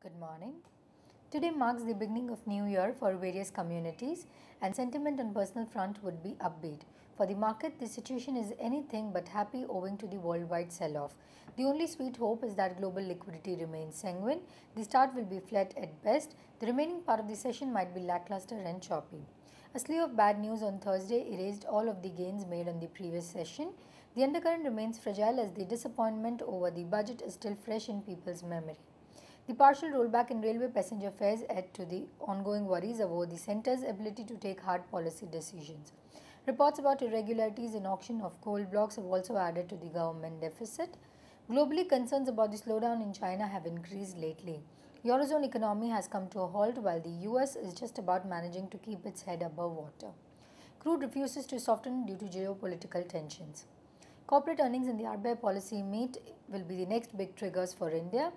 Good morning. Today marks the beginning of New Year for various communities, and sentiment on personal front would be upbeat. For the market, the situation is anything but happy owing to the worldwide sell-off. The only sweet hope is that global liquidity remains sanguine. The start will be flat at best. The remaining part of the session might be lackluster and choppy. A slew of bad news on Thursday erased all of the gains made on the previous session. The undercurrent remains fragile as the disappointment over the budget is still fresh in people's memory. The partial rollback in railway passenger fares add to the ongoing worries about the centre's ability to take hard policy decisions. Reports about irregularities in auction of coal blocks have also added to the government deficit. Globally, concerns about the slowdown in China have increased lately. Eurozone economy has come to a halt while the US is just about managing to keep its head above water. Crude refuses to soften due to geopolitical tensions. Corporate earnings in the RBI policy meet will be the next big triggers for India.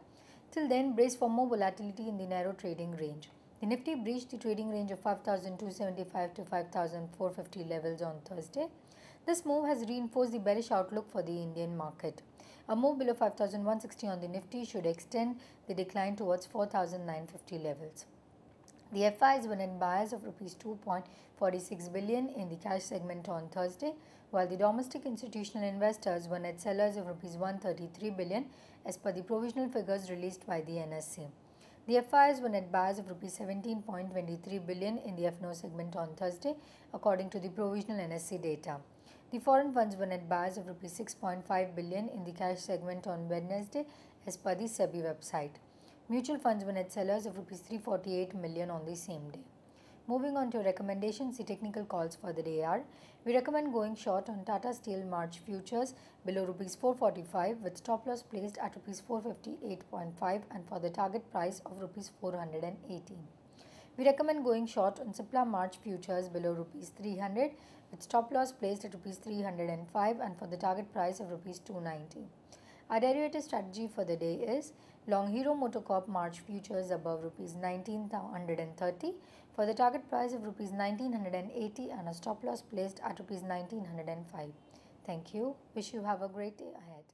Till then, brace for more volatility in the narrow trading range. The Nifty breached the trading range of 5,275 to 5,450 levels on Thursday. This move has reinforced the bearish outlook for the Indian market. A move below 5,160 on the Nifty should extend the decline towards 4,950 levels. The FIs were net buyers of Rs 2.46 billion in the cash segment on Thursday, while the domestic institutional investors were net sellers of Rs 133 billion as per the provisional figures released by the NSE. The FIs were net buyers of Rs 17.23 billion in the FNO segment on Thursday, according to the provisional NSE data. The foreign funds were net buyers of Rs 6.5 billion in the cash segment on Wednesday, as per the SEBI website. Mutual funds were net sellers of Rs 348 million on the same day. Moving on to recommendations, the technical calls for the day are: we recommend going short on Tata Steel March futures below Rs 445 with stop loss placed at Rs 458.5 and for the target price of Rs 418. We recommend going short on Cipla March futures below Rs 300 with stop loss placed at Rs 305 and for the target price of Rs 290. Our derivative strategy for the day is long Hero MotoCorp March futures above Rs 1930 for the target price of Rs 1980 and a stop loss placed at Rs 1905. Thank you. Wish you have a great day ahead.